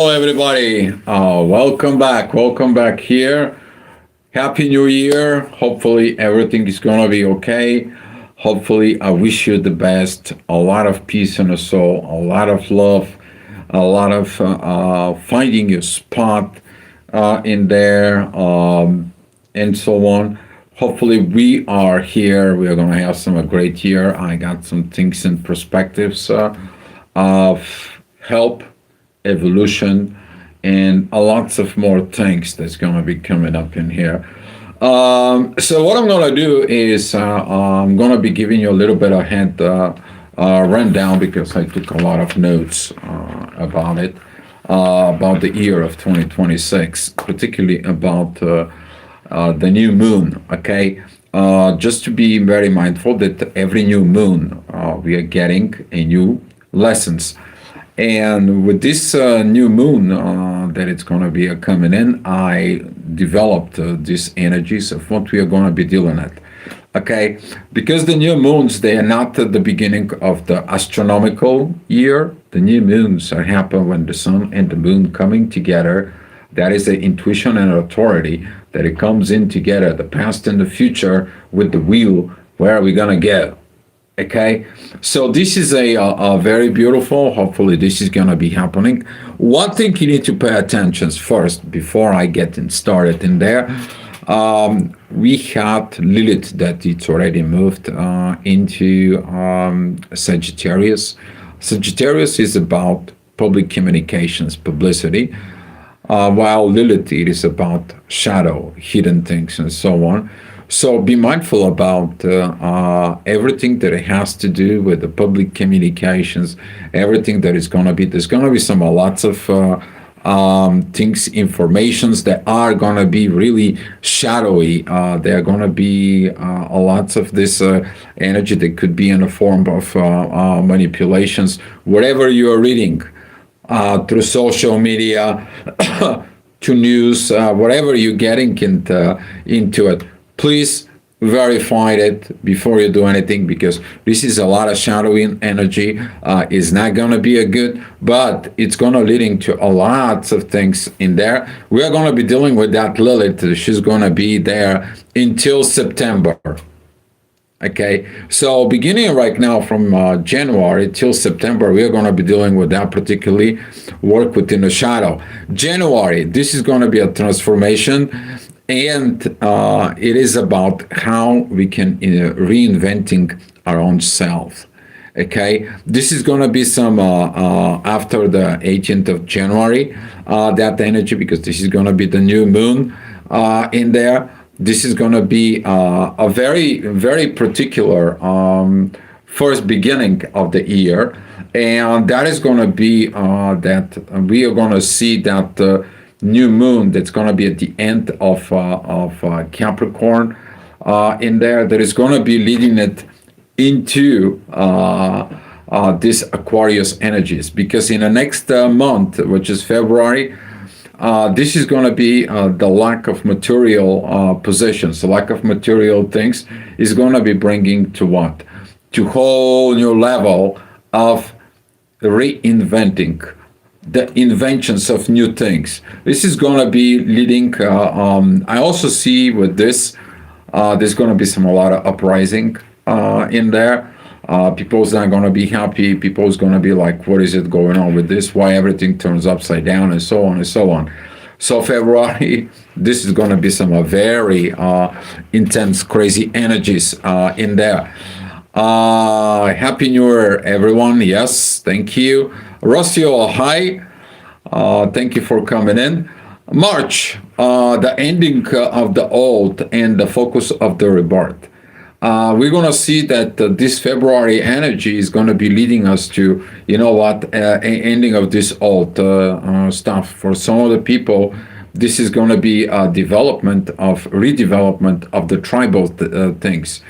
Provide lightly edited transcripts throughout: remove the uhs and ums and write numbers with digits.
Hello, everybody. Welcome back. Welcome back here. Happy New Year. Hopefully, everything is going to be okay. Hopefully, I wish you the best. A lot of peace in the soul, a lot of love, a lot of finding your spot in there, and so on. Hopefully, we are here. We are going to have some a great year. I got some things and perspectives of help evolution, and a lots of more things that's going to be coming up in here. So what I'm going to do is I'm going to be giving you a little bit of hand rundown because I took a lot of notes about the year of 2026, particularly about the new moon. Okay, just to be very mindful that every new moon we are getting a new lessons. And with this new moon that it's going to be coming in, I developed these energies of what we are going to be dealing at. Okay, because the new moons, they are not at the beginning of the astronomical year. The new moons are happen when the sun and the moon coming together. That is the intuition and authority that it comes in together, the past and the future with the wheel. Where are we going to go? Okay, so this is a very beautiful. Hopefully, this is gonna be happening. One thing you need to pay attention first before I get started in there. We had Lilith that it's already moved into Sagittarius. Sagittarius is about public communications, publicity, while Lilith it is about shadow, hidden things, and so on. So be mindful about everything that it has to do with the public communications, everything that is going to be, there's going to be some lots of things, informations that are going to be really shadowy. There are going to be a lots of this energy that could be in the form of manipulations, whatever you are reading through social media, to news, whatever you're getting into it. Please verify it before you do anything because this is a lot of shadowing energy. It's not going to be a good, but it's going to leading to a lots of things in there. We are going to be dealing with that Lilith. She's going to be there until September. Okay, so beginning right now from January till September, we are going to be dealing with that particularly work within the shadow. January, this is going to be a transformation. And it is about how we can reinventing our own self. Okay, this is going to be some after the 18th of January, that energy, because this is going to be the new moon in there. This is going to be a very, very particular first beginning of the year. And that is going to be that we are going to see that new moon that's going to be at the end of Capricorn in there, that is going to be leading it into this Aquarius energies, because in the next month, which is February, this is going to be the lack of material possessions, the lack of material things is going to be bringing to what? To whole new level of reinventing the inventions of new things. This is going to be leading. I also see with this, there's going to be a lot of uprising in there. People's not going to be happy. People's going to be like, what is it going on with this? Why everything turns upside down, and so on and so on. So February, this is going to be some very intense, crazy energies in there. Happy New Year, everyone. Yes, thank you. Rocio, hi. Thank you for coming in. March, the ending of the old and the focus of the rebirth. We're going to see that this February energy is going to be leading us to, you know what, ending of this old stuff. For some of the people, this is going to be a redevelopment of the tribal things.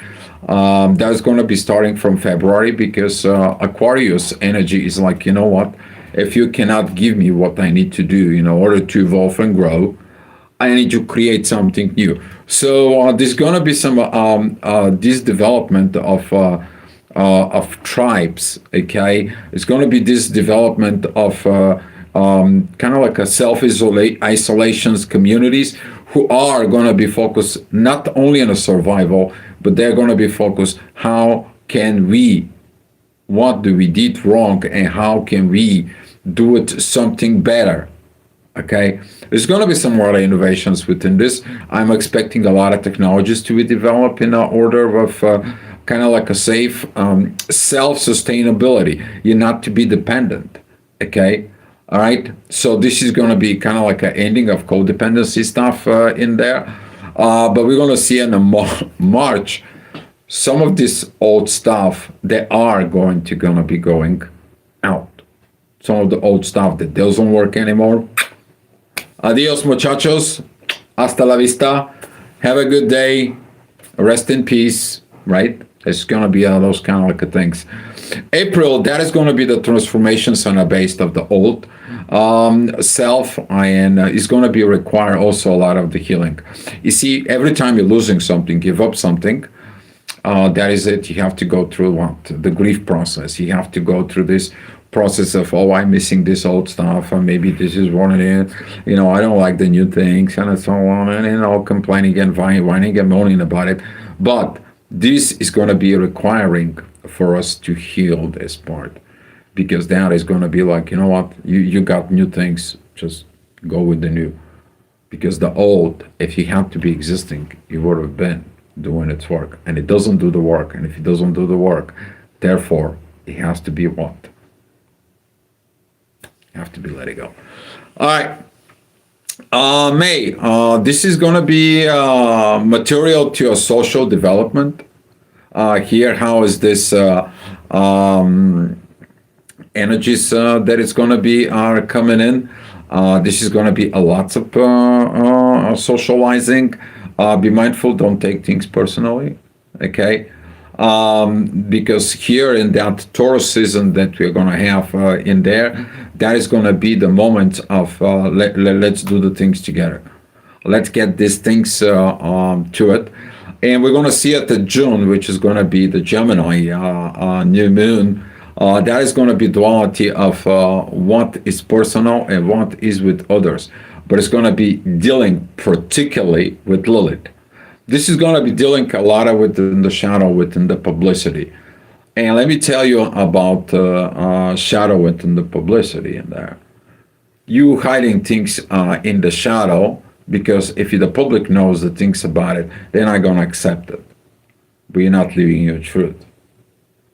That's going to be starting from February, because Aquarius energy is like, you know what, if you cannot give me what I need to do in order to evolve and grow, I need to create something new. So there's going to be some this development of tribes. Okay, it's going to be this development of kind of like a isolations communities who are going to be focused not only on a survival, but they're going to be focused how can we, what do we did wrong, and how can we do it something better. Okay, there's going to be some more innovations within this. I'm expecting a lot of technologies to be developed in order of kind of like a safe self-sustainability. You're not to be dependent. Okay, all right. So this is going to be kind of like an ending of codependency stuff in there. But we're going to see in the March some of this old stuff that are gonna be going out. Some of the old stuff that doesn't work anymore. Adios, muchachos. Hasta la vista. Have a good day. Rest in peace. Right? It's gonna be those kind of like things. April, that is gonna be the transformations on the base of the old self, and it's gonna be require also a lot of the healing. You see, every time you're losing something, give up something. That is it. You have to go through what the grief process. You have to go through this process of, oh, I'm missing this old stuff, or maybe this is one of it. I don't like the new things, and so on, and complaining and whining and moaning about it. But this is going to be requiring for us to heal this part, because that is going to be like, you know what, you got new things, just go with the new, because the old, if he had to be existing, it would have been doing its work, and it doesn't do the work. And if it doesn't do the work, therefore it has to be what? You have to be let it go. All right. May, this is going to be material to a social development. Here, how is this energies that it's going to be are coming in? This is going to be a lots of socializing. Be mindful, don't take things personally, okay? Because here in that Taurus season that we're going to have in there, that is going to be the moment of let's do the things together. Let's get these things to it. And we're going to see it in June, which is going to be the Gemini new moon. That is going to be duality of what is personal and what is with others. But it's going to be dealing particularly with Lilith. This is going to be dealing a lot within the shadow, within the publicity. And let me tell you about shadow within the publicity in there. You hiding things in the shadow, because if the public knows the things about it, they're not going to accept it. But you're not living your truth.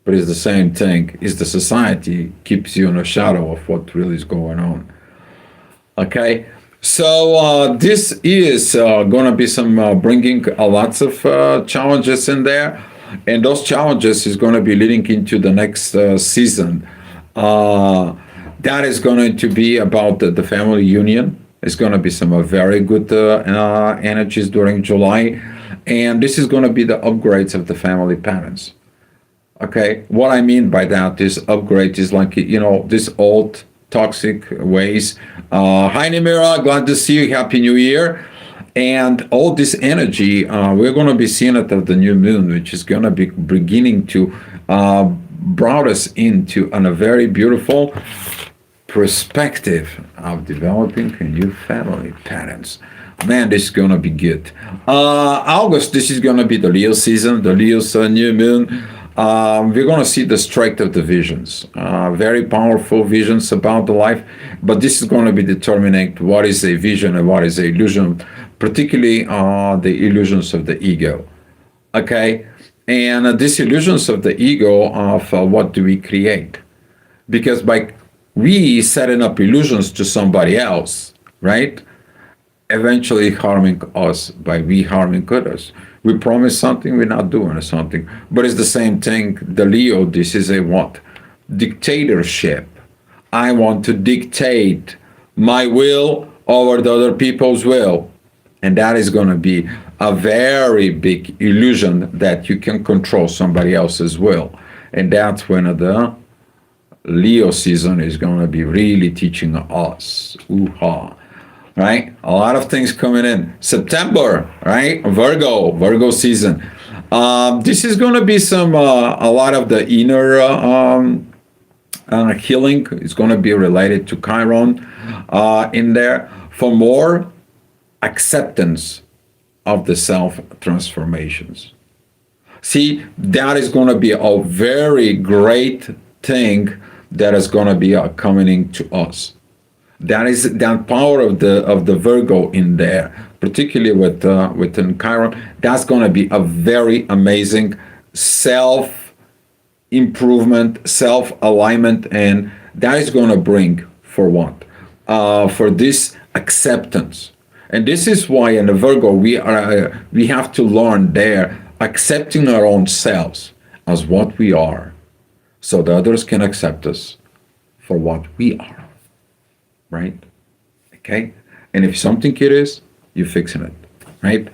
But it's the same thing. Is the society keeps you in the shadow of what really is going on. Okay? So this is going to be some bringing lots of challenges in there, and those challenges is going to be leading into the next season. That is going to be about the family union. It's going to be some very good energies during July, and this is going to be the upgrades of the family patterns. Okay, what I mean by that is upgrade is like, this old toxic ways. Hi Nimira, glad to see you. Happy New Year. And all this energy, we're going to be seeing it at the new moon, which is going to be beginning to brought us into a very beautiful perspective of developing a new family patterns. Man, this is going to be good. August, this is going to be the Leo season, the Leo's new moon. We're going to see the strength of the visions, very powerful visions about the life, but this is going to be determining what is a vision and what is an illusion, particularly the illusions of the ego. Okay, and these illusions of the ego of what do we create? Because by we setting up illusions to somebody else, right? Eventually harming us by we harming others. We promise something, we're not doing something. But it's the same thing. The Leo, this is a what? Dictatorship. I want to dictate my will over the other people's will. And that is going to be a very big illusion that you can control somebody else's will. And that's when the Leo season is going to be really teaching us. Ooh-ha. Right? A lot of things coming in. September, right? Virgo season. This is going to be some, a lot of the inner healing is going to be related to Chiron in there for more acceptance of the self transformations. See, that is going to be a very great thing that is going to be coming to us. That is that power of the Virgo in there, particularly within Chiron. That's going to be a very amazing self improvement, self alignment, and that is going to bring for what? For this acceptance. And this is why in the Virgo we have to learn there accepting our own selves as what we are, so that others can accept us for what we are. Right? Okay? And if something it is, you're fixing it. Right?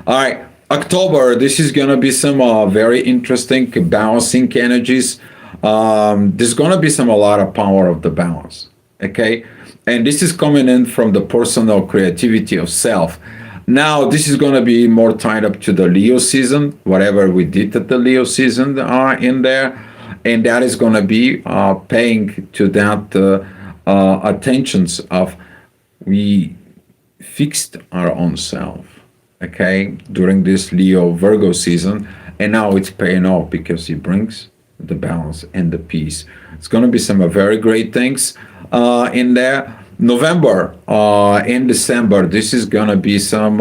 All right. October, this is going to be some very interesting balancing energies. There's going to be a lot of power of the balance. Okay? And this is coming in from the personal creativity of self. Now, this is going to be more tied up to the Leo season, whatever we did at the Leo season in there. And that is going to be paying to that attentions of we fixed our own self, okay, during this Leo Virgo season. And now it's paying off because it brings the balance and the peace. It's going to be some very great things in there. November and December, this is going to be some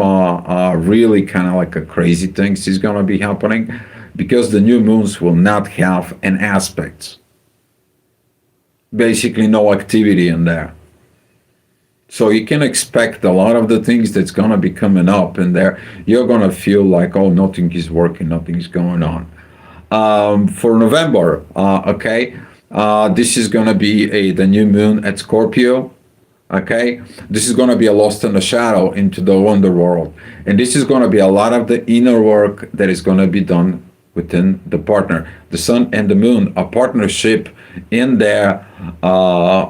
really kind of like a crazy things is going to be happening because the new moons will not have an aspect. Basically no activity in there. So you can expect a lot of the things that's going to be coming up in there. You're going to feel like, oh, nothing is working, nothing is going on. For November, okay, this is going to be the new moon at Scorpio. Okay, this is going to be a lost in the shadow into the underworld, and this is going to be a lot of the inner work that is going to be done within the partner, the sun and the moon, a partnership in there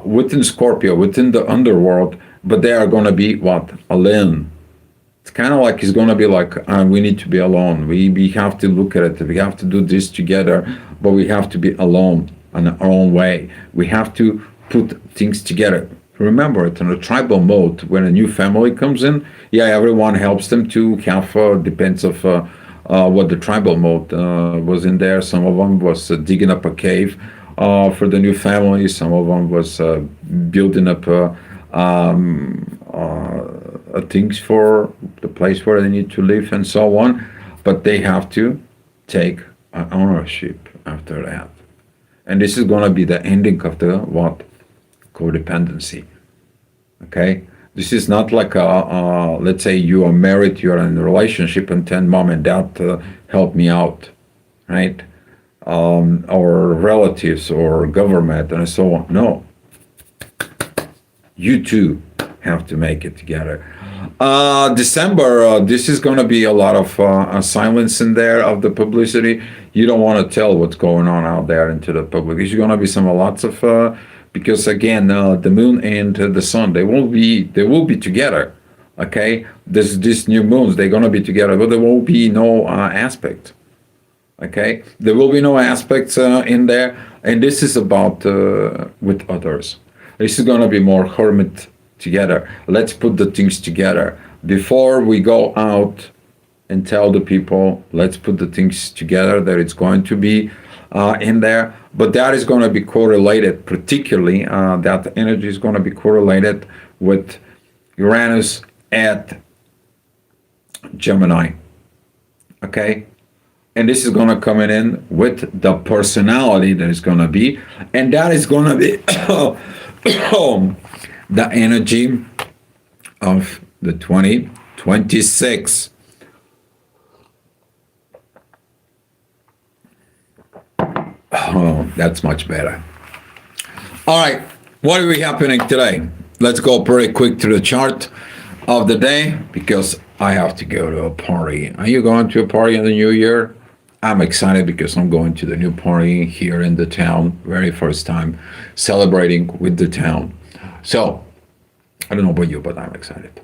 within Scorpio, within the underworld, but they are going to be what? Alone. It's kind of like it's going to be like we need to be alone. We have to look at it. We have to do this together, but we have to be alone in our own way. We have to put things together. Remember it in a tribal mode when a new family comes in. Yeah, everyone helps them to have depends of what the tribal mode was in there. Some of them was digging up a cave for the new family. Some of them was building up things for the place where they need to live and so on. But they have to take ownership after that. And this is going to be the ending of the what? Codependency. Okay, this is not like let's say you are married, you're in a relationship, and then mom and dad help me out, right? Or relatives or government and so on. No, you two have to make it together. December, this is going to be a lot of silence in there of the publicity. You don't want to tell what's going on out there into the public. There's going to be lots of because again, the moon and the sun, they will be together. Okay, this new moons, they're going to be together, but there won't be no aspect. Okay, there will be no aspects in there, and this is about with others. This is going to be more hermit together. Let's put the things together before we go out and tell the people. Let's put the things together that it's going to be in there. But that is going to be correlated, particularly that energy is going to be correlated with Uranus at Gemini. Okay? And this is going to come in with the personality that is going to be. And that is going to be the energy of the 2026. Oh, that's much better. All right, what are we happening today? Let's go pretty quick to the chart of the day because I have to go to a party. Are you going to a party in the new year? I'm excited because I'm going to the new party here in the town, very first time celebrating with the town. So, I don't know about you, but I'm excited.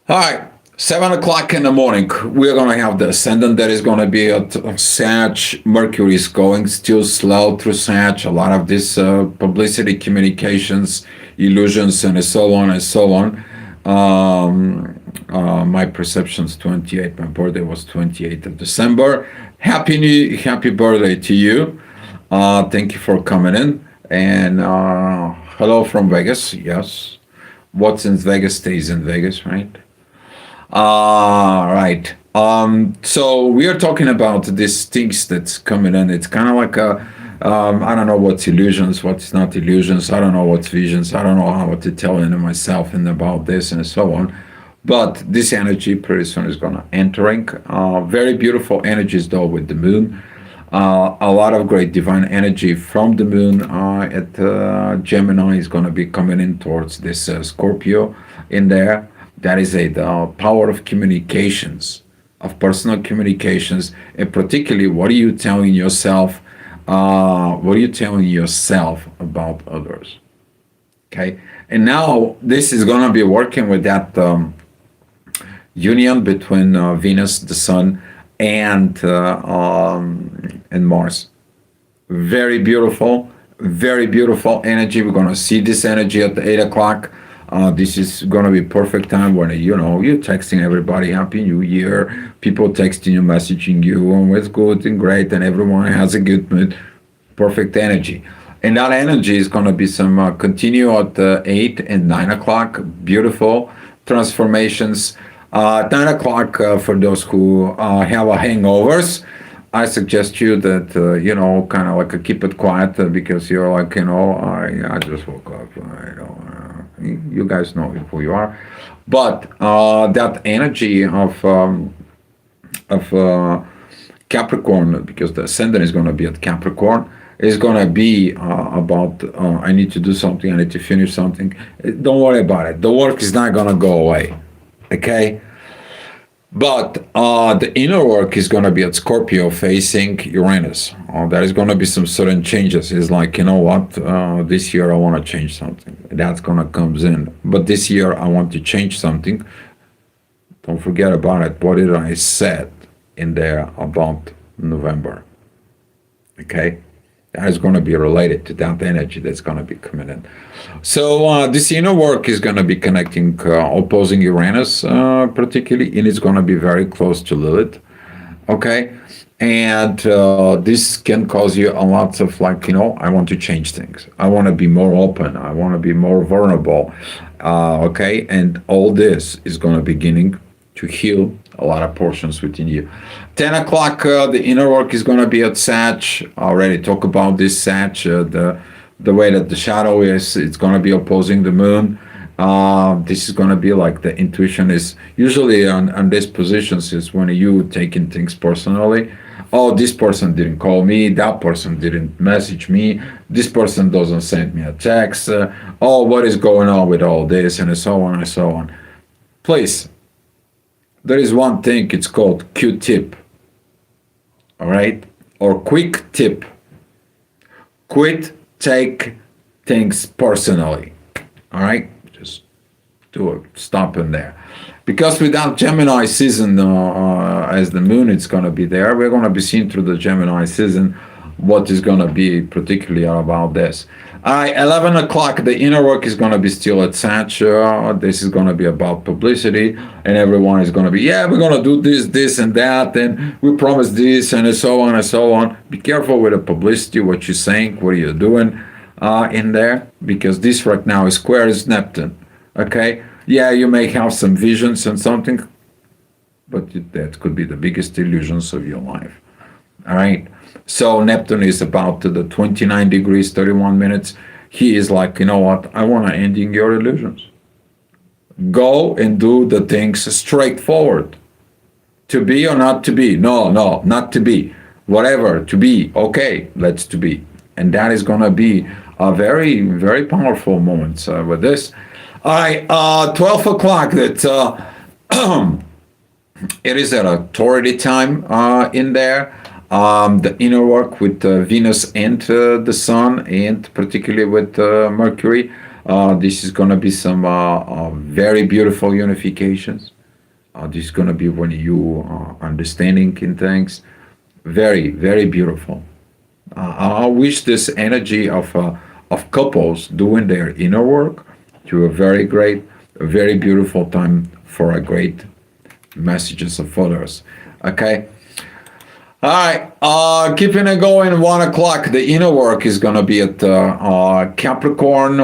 All right, 7 o'clock in the morning, we're gonna have the ascendant that is gonna be at Sag. Mercury is going still slow through Sag. A lot of this publicity, communications, illusions, and so on and so on. My perception's 28. My birthday was 28th of December. Happy birthday to you. Thank you for coming in. And hello from Vegas. Yes, what's in Vegas stays in Vegas, right? Right. So we are talking about these things that's coming in. It's kind of like I don't know what's illusions, what's not illusions. I don't know what's visions. I don't know how to tell in myself and about this and so on. But this energy pretty soon is gonna entering. Very beautiful energies though with the moon. A lot of great divine energy from the moon at Gemini is going to be coming in towards this Scorpio in there. That is the power of communications, of personal communications, and particularly what are you telling yourself? What are you telling yourself about others? Okay, and now this is going to be working with that union between Venus, the Sun, and Mars. Very beautiful energy. We're gonna see this energy at the 8 o'clock. This is gonna be perfect time when you're texting everybody Happy New Year. People texting you, messaging you, and it's good and great, and everyone has a good mood. Perfect energy, and that energy is gonna be some continue at 8 and 9 o'clock. Beautiful transformations. 9 o'clock for those who have a hangovers. I suggest you that kind of like keep it quiet because you're like I just woke up. You guys know who you are, but that energy of Capricorn, because the ascendant is going to be at Capricorn, is going to be about I need to do something. I need to finish something. Don't worry about it. The work is not going to go away. Okay, but the inner work is going to be at Scorpio facing Uranus. There is going to be some certain changes. It's like, what, this year I want to change something. That's going to comes in. But this year I want to change something. Don't forget about it. What did I said in there about November? Okay, that is going to be related to that energy that's going to be coming in. So this inner work is going to be connecting, opposing Uranus particularly, and it's going to be very close to Lilith. Okay, and this can cause you a lot of like, I want to change things. I want to be more open. I want to be more vulnerable. Okay, and all this is going to beginning to heal a lot of portions within you. 10 o'clock, the inner work is going to be at Sag. I already talked about this Sag, the way that the shadow is, it's going to be opposing the moon. This is going to be like the intuition is usually on these positions is when you taking things personally. Oh, this person didn't call me, that person didn't message me, this person doesn't send me a text. Oh, what is going on with all this, and so on and so on. Please, there is one thing, it's called Q-tip, all right? Or quick tip. Quit take things personally, all right? Just do it, stop in there. Because without Gemini season, as the moon is going to be there, we're going to be seeing through the Gemini season what is going to be particularly about this. 11 o'clock, the inner work is going to be still at Sag. This is going to be about publicity, and everyone is going to be, we're going to do this, and that, and we promise this, and so on and so on. Be careful with the publicity, what you're saying, what you're doing in there, because this right now is square is Neptune. Okay? Yeah, you may have some visions and something, but that could be the biggest illusions of your life. All right? So Neptune is about to the 29 degrees, 31 minutes. He is like, you know what? I want to ending your illusions. Go and do the things straightforward. To be or not to be? No, not to be. Whatever, to be. Okay, let's to be. And that is going to be a very, very powerful moment with this. All right, 12 o'clock, that it is an authority time in there. The inner work with Venus and the Sun, and particularly with Mercury. This is going to be some very beautiful unifications. This is going to be when you are understanding in things. Very, very beautiful. I wish this energy of couples doing their inner work to a very beautiful time for a great messages of others. Okay. All right. Keeping it going. 1 o'clock. The inner work is going to be at Capricorn.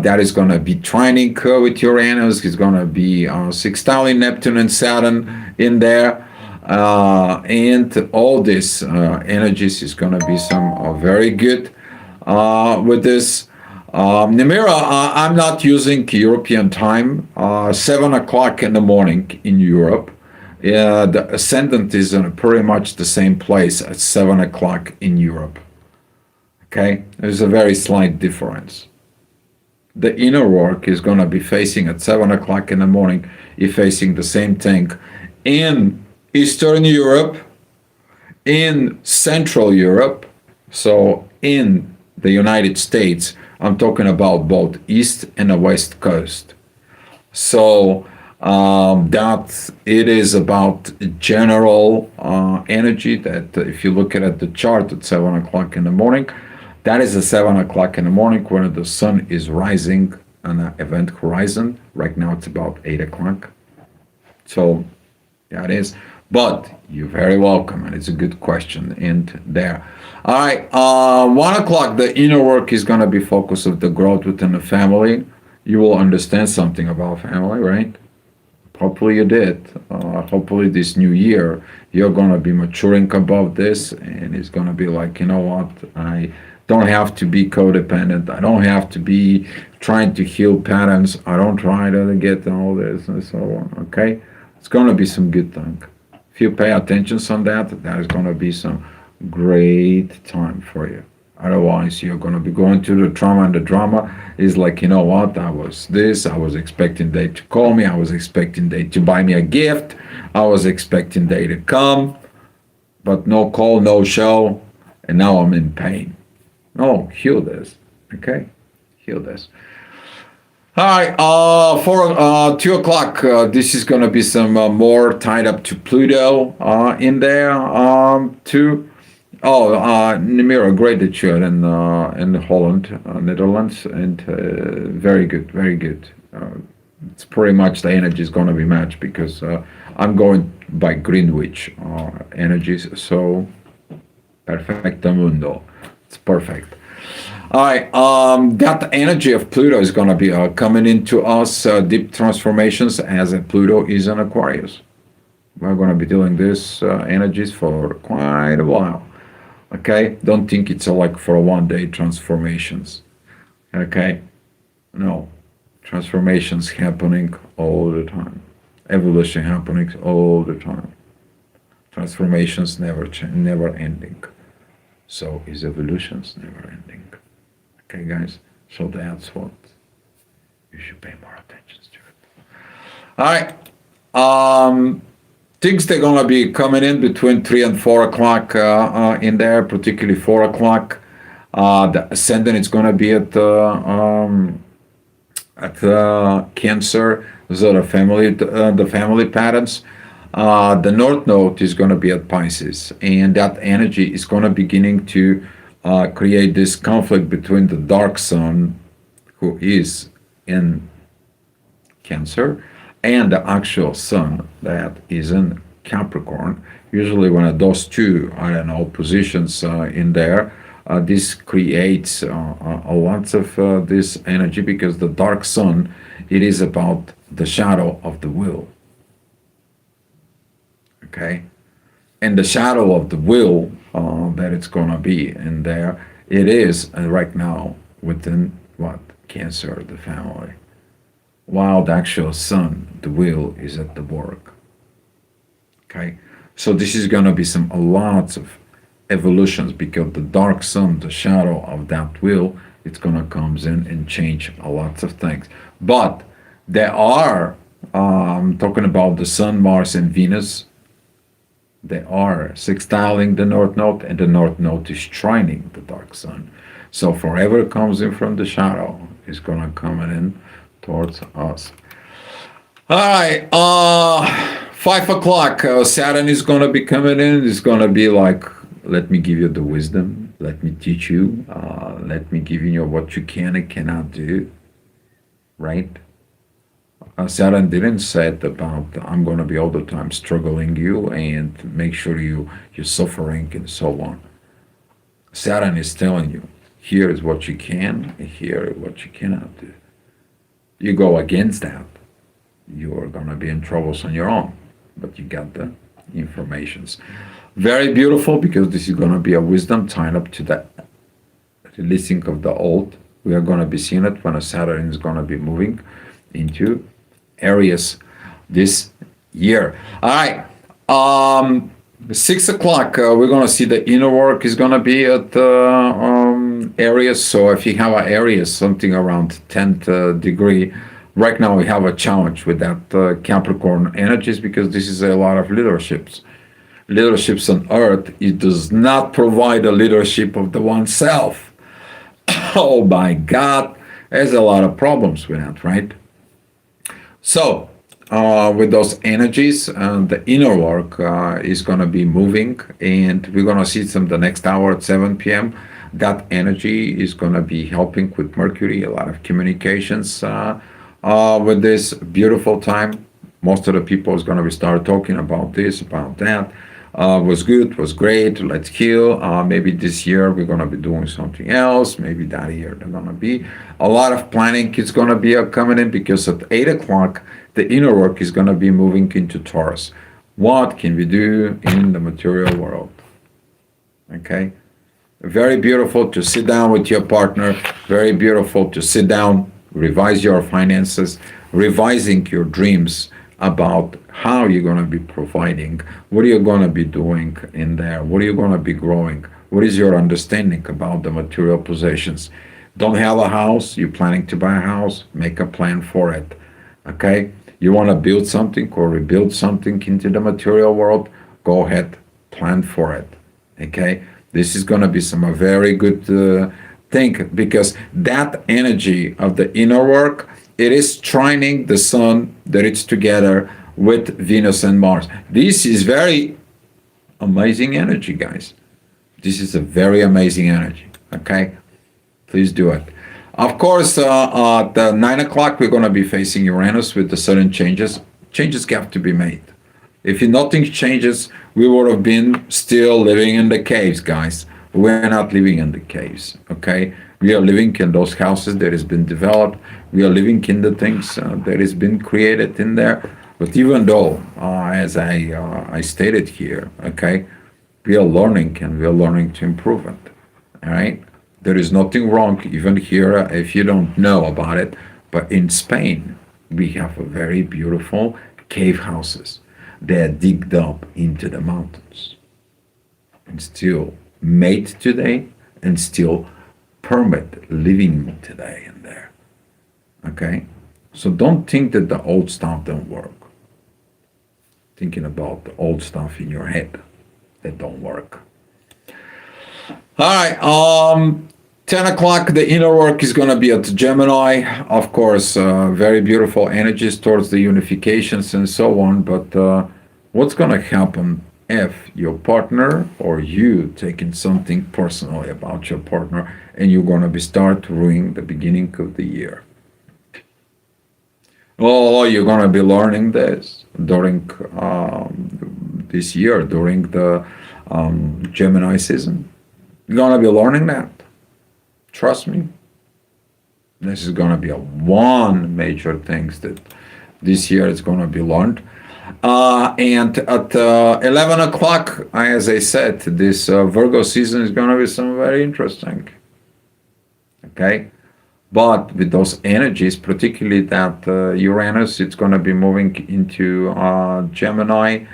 That is going to be trining with Uranus. It's going to be sextiling Neptune and Saturn in there. And all this energies is going to be some very good with this. Nemira, I'm not using European time. 7 o'clock in the morning in Europe. The ascendant is in pretty much the same place at 7 o'clock in Europe. Okay, there's a very slight difference. The inner work is going to be facing at 7 o'clock in the morning. You're facing the same thing in Eastern Europe, in Central Europe, so in the United States. I'm talking about both East and the West Coast. So that it is about general energy that if you look at the chart at 7 o'clock in the morning, that is at 7 o'clock in the morning when the sun is rising on the event horizon. Right now it's about 8 o'clock. So yeah, it is. But you're very welcome, and it's a good question in there. All right, 1 o'clock, the inner work is going to be focused of the growth within the family. You will understand something about family, right? Hopefully you did. Hopefully this new year, you're going to be maturing above this, and it's going to be like, you know what, I don't have to be codependent. I don't have to be trying to heal patterns. I don't try to get all this and so on, okay? It's going to be some good thing. If you pay attention on that, that is going to be some great time for you. Otherwise, you're going to be going through the trauma, and the drama is like, you know what, I was expecting they to call me, I was expecting they to buy me a gift, I was expecting they to come, but no call, no show, and now I'm in pain. No, heal this, okay? Heal this. All right, 2 o'clock, this is going to be some more tied up to Pluto in there too. Oh, Nemira, great that you're in Holland, Netherlands, and very good, very good. It's pretty much the energy is going to be matched because I'm going by Greenwich energies, so perfecto mundo. It's perfect. All right, that energy of Pluto is going to be coming into us, deep transformations, as Pluto is in Aquarius. We're going to be doing this energies for quite a while. Okay, don't think it's like for 1 day transformations. Okay, no, transformations happening all the time, evolution happening all the time. Transformations never ending. So is evolutions never ending. Okay, guys. So that's what you should pay more attention to it. All right. Things they're gonna be coming in between 3 and 4 o'clock in there, particularly 4 o'clock. The ascendant is gonna be at Cancer. Those are the family patterns. The North Node is gonna be at Pisces, and that energy is gonna beginning to create this conflict between the dark sun, who is in Cancer, and the actual sun that is in Capricorn. Usually when those two are in oppositions in there, this creates a lot of this energy, because the dark sun, it is about the shadow of the will. Okay? And the shadow of the will that it's going to be in there, it is right now within what? Cancer, the family. While the actual sun, the will, is at the work. Okay? So this is going to be a lots of evolutions, because the dark sun, the shadow of that will, it's going to comes in and change a lots of things. But there are, talking about the sun, Mars, and Venus, they are sextiling the North Node, and the North Node is trining the dark sun. So forever comes in from the shadow is going to come in towards us. All right, 5 o'clock, Saturn is going to be coming in. It's going to be like, let me give you the wisdom. Let me teach you. Let me give you what you can and cannot do. Right? Saturn didn't say it about I'm going to be all the time struggling you and make sure you're suffering and so on. Saturn is telling you, here is what you can, and here is what you cannot do. You go against that, you are going to be in troubles on your own. But you got the informations. Very beautiful, because this is going to be a wisdom tied up to the releasing of the old. We are going to be seeing it when a Saturn is going to be moving into Aries this year. All right. 6 o'clock, we're going to see the inner work is going to be at Aries. So if you have an Aries, something around 10th degree, right now we have a challenge with that Capricorn energies, because this is a lot of leaderships. Leaderships on Earth, it does not provide a leadership of the oneself. Oh my God, there's a lot of problems with that, right? So, with those energies, the inner work is going to be moving, and we're going to see some the next hour at 7 p.m. That energy is going to be helping with Mercury, a lot of communications with this beautiful time. Most of the people is going to be start talking about this, about that. Was good, was great, let's heal. Maybe this year we're going to be doing something else. Maybe that year there's going to be a lot of planning. It's going to be coming in, because at 8 o'clock, the inner work is going to be moving into Taurus. What can we do in the material world? Okay? Very beautiful to sit down with your partner. Very beautiful to sit down, revise your finances, revising your dreams about how you're going to be providing, what are you going to be doing in there, what are you going to be growing, what is your understanding about the material possessions. Don't have a house, you're planning to buy a house, make a plan for it. Okay? You want to build something or rebuild something into the material world, go ahead, plan for it. Okay? This is going to be some very good thing, because that energy of the inner work, it is trining the sun, that it's together with Venus and Mars. This is very amazing energy, guys. This is a very amazing energy. Okay? Please do it. Of course, at 9 o'clock, we're going to be facing Uranus with the sudden changes. Changes have to be made. If nothing changes, we would have been still living in the caves, guys. We're not living in the caves, okay? We are living in those houses that has been developed. We are living in the things that has been created in there. But even though, as I stated here, okay, we are learning, and we are learning to improve it, all right? There is nothing wrong, even here, if you don't know about it. But in Spain, we have a very beautiful cave houses. They are digged up into the mountains and still made today, and still permit living today in there. Okay? So don't think that the old stuff don't work. Thinking about the old stuff in your head that don't work. All right, 10 o'clock, the inner work is going to be at Gemini. Of course, very beautiful energies towards the unifications and so on. But what's going to happen if your partner or you taking something personally about your partner, and you're going to be start ruining the beginning of the year? Oh, you're going to be learning this during this year, during the Gemini season. You're going to be learning that. Trust me. This is going to be a one major things that this year is going to be learned. And at 11 o'clock, as I said, this Virgo season is going to be some very interesting. Okay? But with those energies, particularly that Uranus, it's going to be moving into Gemini.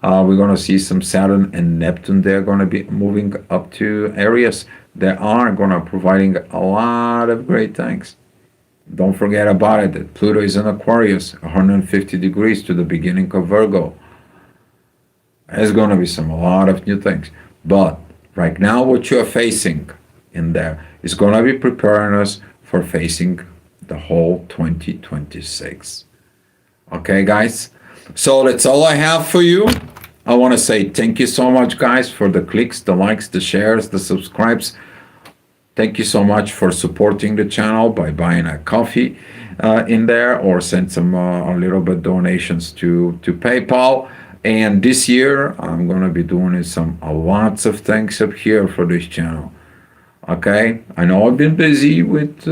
We're going to see some Saturn and Neptune. They're going to be moving up to Aries. They are going to providing a lot of great things. Don't forget about it that Pluto is in Aquarius, 150 degrees to the beginning of Virgo. There's going to be a lot of new things. But right now, what you're facing in there is going to be preparing us for facing the whole 2026. Okay, guys? So that's all I have for you. I want to say thank you so much, guys, for the clicks, the likes, the shares, the subscribes. Thank you so much for supporting the channel by buying a coffee in there, or send some a little bit donations to PayPal. And this year, I'm gonna be doing some lots of things up here for this channel. Okay, I know I've been busy with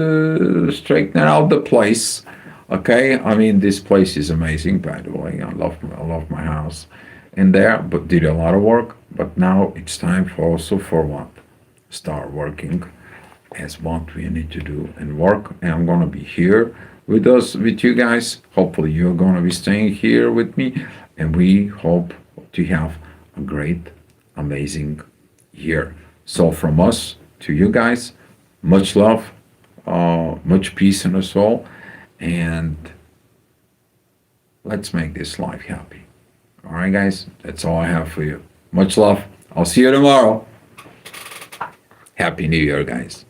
straightening out the place. Okay, I mean this place is amazing, by the way. I love my house in there, but did a lot of work. But now it's time for also for what? Start working as what we need to do and work. And I'm gonna be here with you guys. Hopefully you're gonna be staying here with me, and we hope to have a great, amazing year. So from us to you guys, much love, much peace in us all, and let's make this life happy. All right, guys, that's all I have for you. Much love. I'll see you tomorrow. Happy New Year, guys.